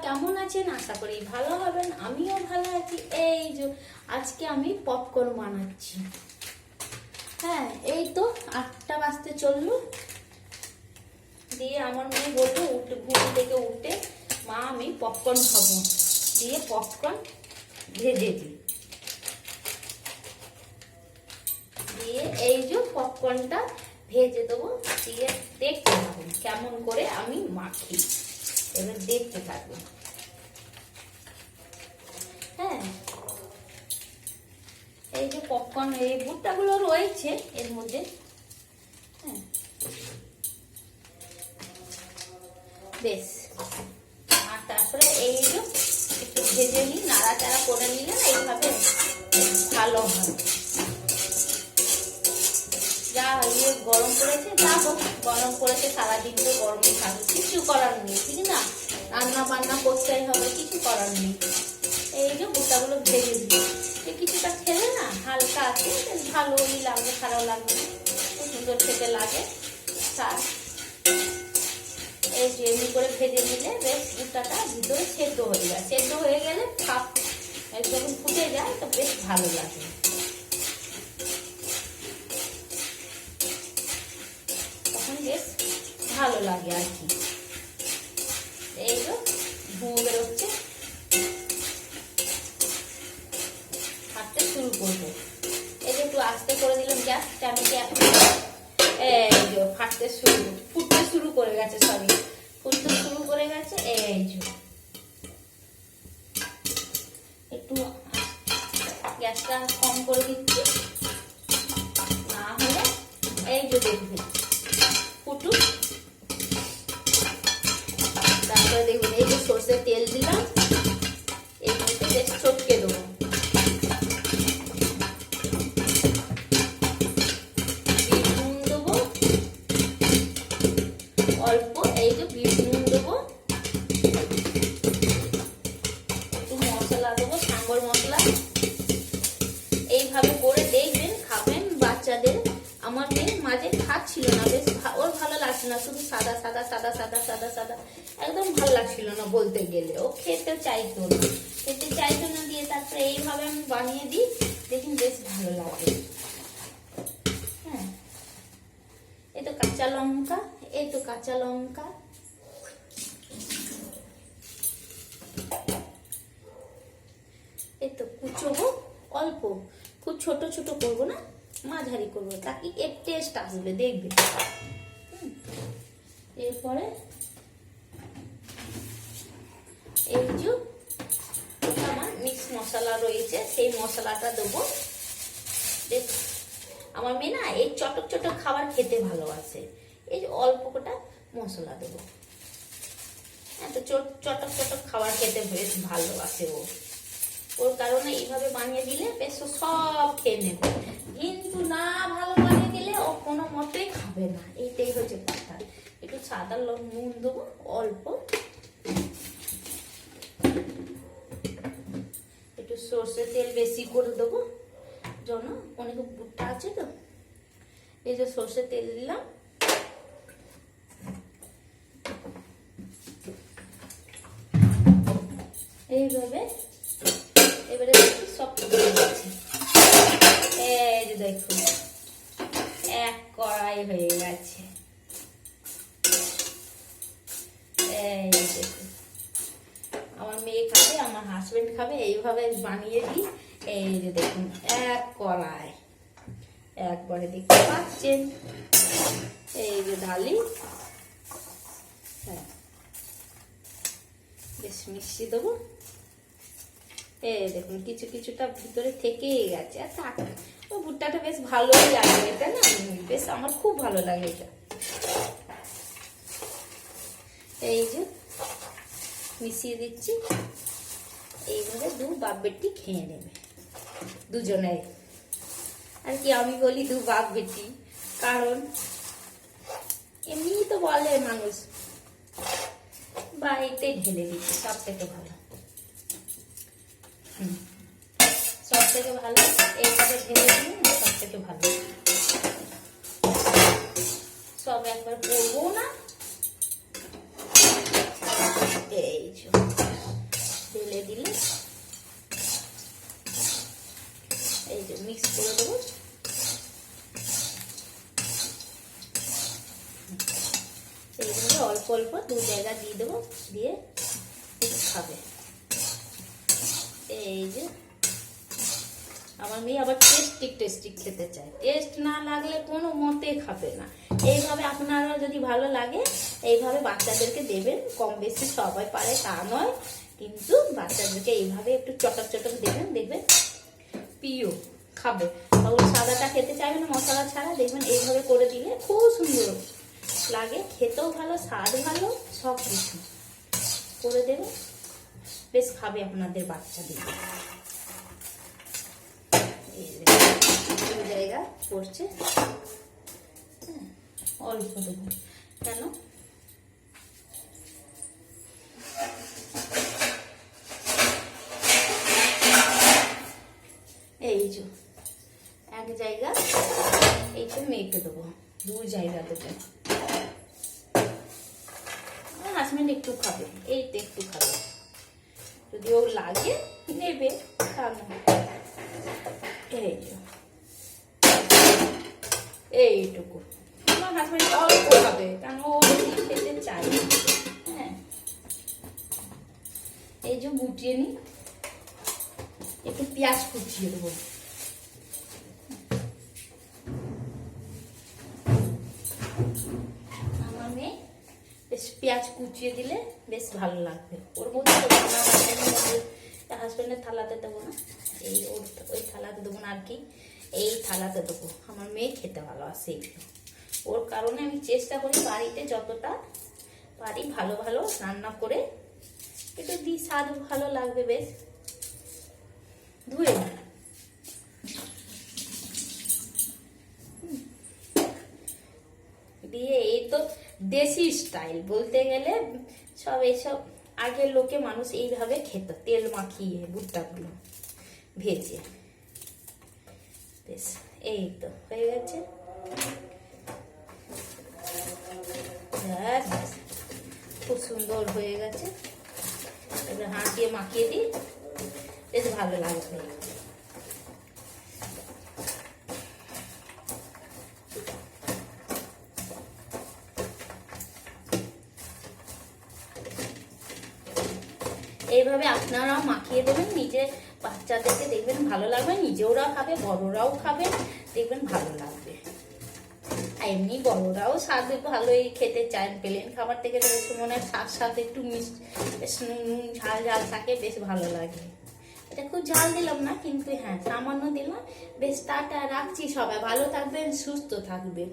কেমন আছেন? আশা করি ভালো হবেন, আমিও ভালো আছি। এই যে আজকে আমি পপকর্ন বানাচ্ছি। হ্যাঁ, এই তো 8টা বাজতে চললো। দিয়ে আমার মেয়ে বললো ঘুম থেকে উঠে, মা আমি পপকর্ন খাবো। দিয়ে পপকর্ন ভেজে দিই। দিয়ে এই যে পপকর্নটা ভেজে দেবো। দিয়ে দেখতে পাবেন কেমন করে আমি মাখি, এবার দেখতে থাকবেন। হ্যাঁ, এই যে পপকর্ন, এই ভুট্টাগুলো রয়েছে এর মধ্যে। হ্যাঁ, বেশ। আর তারপরে এই যে একটু ভেজে নিই, নাড়াচাড়া করে নিলে না এইভাবে ভালো হয়। যা ইয়ে গরম করেছে, যা হোক গরম করেছে, সারাদিন তো গরমই থাকবে, কিছু করার নেই, ঠিক না? রান্না বান্না করতেই হবে, কিছু করার নেই। এই যে ভুট্টাগুলো ভেজে দিই, কিছুটা খেলে না হালকা আছে, ভালোই লাগবে, খারাপ লাগবে না, খুব সুন্দর খেতে লাগে। আর এই যে এমনি করে ভেজে নিলে বেশ ভুট্টাটা ভিতরে সেদ্ধ হয়ে যায়। সেদ্ধ হয়ে গেলে যখন ফুটে যায় তো বেশ ভালো লাগে। তখন বেশ ভালো লাগে আর কি। এই তো ধুঁয়ো বেরোচ্ছে, ফাটতে শুরু করবো। এই যে একটু আস্তে করে দিলাম গ্যাসটা, আমি এই যে ফুটতে শুরু করে গেছে, সবই ফুটতে শুরু করে গেছে। এই যে একটু গ্যাসটা কম করে দিচ্ছি, না হলে এই যে দেখবেন ফুটুক। তারপরে দেখবেন এই যে সর্ষের তেল দিলাম, এই মধ্যে বেশ চটকে দেবো। নুন দেবো অল্প, এই যে বিট নুন দেবো, একটু মশলা দেবো, সাম্বার মশলা। এইভাবে করে দেখবেন, খাবেন বাচ্চাদের। আমার মেয়ে মাঝে খাচ্ছিল না, বেশ ওর ভালো লাগছে না, শুধু সাদা সাদা সাদা সাদা সাদা সাদা, একদম ভালো লাগছিল না বলতে গেলে। ও খেতে চাইতো না, দিয়ে তারপরে এইভাবে আমি বানিয়ে দিই, দেখুন বেশ ভালো লাগে। হ্যাঁ, এই তো কাঁচা লঙ্কা, এই তো কুচোবো অল্প, খুব ছোট ছোট করবো না, মাঝারি করবো, তাকে এর টেস্ট আসবে দেখবে। এরপরে এই যে আমার মিক্স মশলা রয়েছে, সেই মশলাটা দেবো। আমার মেয়ে না এই চটক চটক খাবার খেতে ভালোবাসে, এই যে অল্প কটা মশলা দেবো। এত চটক চটক খাবার খেতে বেশ ভালোবাসে ওর কারণে এইভাবে বানিয়ে দিলে বেশ সব খেয়ে নেবে। কিন্তু না ভালো বানিয়ে দিলে ও কোনো মতেই খাবে না, এইটাই হচ্ছে কথা। একটু সাদা নুন দেবো অল্প, একটু সর্ষের তেল বেশি করে দেবো, যেন অনেক ভুট্টা আছে তো। এই যে সর্ষের তেল দিলাম, এইভাবে এবারে সব এই যে দেখুন এক কড়াই হয়ে গেছে। এই দেখুন আমার মেয়ে খাবে, আমার হাজবেন্ড খাবে, এইভাবে বানিয়ে দিই। এই যে দেখুন এক কড়াই, একবারে দেখতে পাচ্ছেন। এই যে ঢালি, হ্যাঁ বেশ মিষ্টি দেবো। এই দেখুন কিছুটা ভিতরে থেকেই গেছে। ও ভুট্টাটা বেশ ভালোই লাগে, এটা না বেশ আমার খুব ভালো লাগে এটা। এই যে মিশিয়ে দিচ্ছি, এইভাবে দু বাপ বেটি খেয়ে নেবে দুজনে। আর কি আমি বলি দু বাপ বেটি, কারণ এমনি তো বলে মানুষ, বাড়িতে ঢেলে দিচ্ছি, সব থেকে ভালো। সব থেকে ভালো এইভাবে ঢেলে দিলে সব থেকে ভালো। সব একবার করবো না, এই ঢেলে দিলে এই যে মিক্স করে দেবো। এইভাবে অল্প অল্প 2 জায়গা দিয়ে দেবো, দিয়ে খাবে। এই যে আমার মেয়ে আবার টেস্টিক খেতে চায়, টেস্ট না লাগলে কোনো মতে খাবে না। এইভাবে আপনারা যদি ভালো লাগে এইভাবে বাচ্চাদেরকে দেবেন। কম বেশি সবাই পারে তা নয়, কিন্তু বাচ্চাদেরকে এইভাবে একটু চটক চটক দেবেন, দেখবেন প্রিয় খাবে। তখন সাদাটা খেতে চাইবে না, মশলা ছাড়া দেখবেন এইভাবে করে দিলে খুব সুন্দর লাগে, খেতেও ভালো, স্বাদ ভালো, সব কিছু করে দেবে, বেশ খাবে আপনাদের বাচ্চাদের। এই জায়গা পড়ছে, অল্প দেবো কেন, এই যে এক জায়গা এইটা মেখে দেবো, 2 জায়গা দেবো। হাজবেন্ড একটু খাবে, এইটা একটু খাবে, যদি ও লাগে নেবে, এই যে এইটুকু আমার হাজবেন্ড অল্প খাবে, কারণ ও খেতে চায়। হ্যাঁ, এই যে গুটিয়ে নি, একটু পেঁয়াজ কুচিয়ে দেবো। আমার মেয়ে বেশ পেঁয়াজ কুচিয়ে দিলে বেশ ভালো লাগবে। ওর মধ্যে হাজবেন্ডের থালাতে দেবো না, এই ওই থালাতে দেবো না আর কি, এই থালাতে দেবো। আমার মেয়ে খেতে ভালোবাসে এইগুলো, ওর কারণে আমি চেষ্টা করি বাড়িতে যতটা পারি ভালো ভালো রান্না করে একটু দিই, স্বাদ ভালো লাগবে। বেশ ধুয়ে দিয়ে, এই তো দেশি স্টাইল বলতে গেলে, সব এসব আগের লোকে মানুষ এইভাবে খেত, তেল মাখিয়ে ভুট্টাগুলো ভেজে। বেশ এই তো হয়ে গেছে, খুব সুন্দর হয়ে গেছে। এবার হাত দিয়ে মাখিয়ে দিই, বেশ ভালো লাগবে। এইভাবে আপনারাও মাখিয়ে দেবেন, নিজে বাচ্চাদেরকে দেখবেন ভালো লাগবে, নিজেওরাও খাবে, বড়রাও খাবে, দেখবেন ভালো লাগবে। আর এমনি বড়রাও স্বাদ ভালোই খেতে চায়, প্লেন খাবার থেকে রসুনের স্বাদ সাথে একটু মিষ্টি, বেশ নুন ঝাল ঝাল থাকে, বেশ ভালো লাগে। এটা খুব ঝাল দিলাম না, কিন্তু হ্যাঁ সামান্য দিলাম। বেশ টাটা, রাখছি, সবাই ভালো থাকবেন, সুস্থ থাকবেন।